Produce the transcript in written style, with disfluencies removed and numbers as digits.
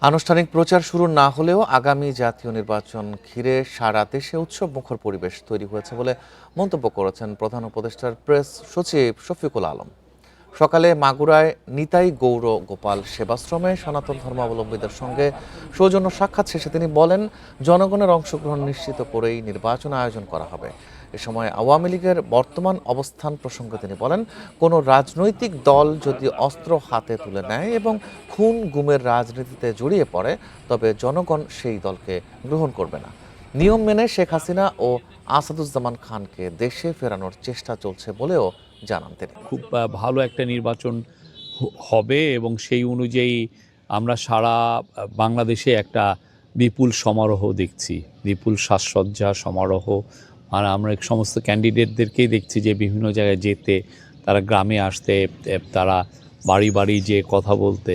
আনুষ্ঠানিক প্রচার শুরু না হলেও আগামী জাতীয় নির্বাচন ঘিরে সারা দেশে উৎসবমুখর পরিবেশ তৈরি হয়েছে বলে মন্তব্য করেছেন প্রধান উপদেষ্টার প্রেস সচিব শফিকুল আলম। সকালে মাগুরায় নিতাই গৌর গোপাল সেবাশ্রমে সনাতন ধর্মাবলম্বীদের সঙ্গে সৌজন্য সাক্ষাৎ শেষে তিনি বলেন, জনগণের অংশগ্রহণ নিশ্চিত করেই নির্বাচন আয়োজন করা হবে। এ সময় আওয়ামী লীগের বর্তমান অবস্থান প্রসঙ্গে তিনি বলেন, কোনো রাজনৈতিক দল যদি অস্ত্র হাতে তুলে নেয় এবং খুন গুমের রাজনীতিতে জড়িয়ে পড়ে, তবে জনগণ সেই দলকে গ্রহণ করবে না। নিয়ম মেনে শেখ হাসিনা ও আসাদুজ্জামান খানকে দেশে ফেরানোর চেষ্টা চলছে বলেও জানান তিনি। খুব ভালো একটা নির্বাচন হবে এবং সেই অনুযায়ী আমরা সারা বাংলাদেশে একটা বিপুল সমারোহ দেখছি, বিপুল সাজসজ্জা সমারোহ। আর আমরা সমস্ত ক্যান্ডিডেটদেরকেই দেখছি যে বিভিন্ন জায়গায় যেতে, তারা গ্রামে আসতে, তারা বাড়ি বাড়ি যে কথা বলতে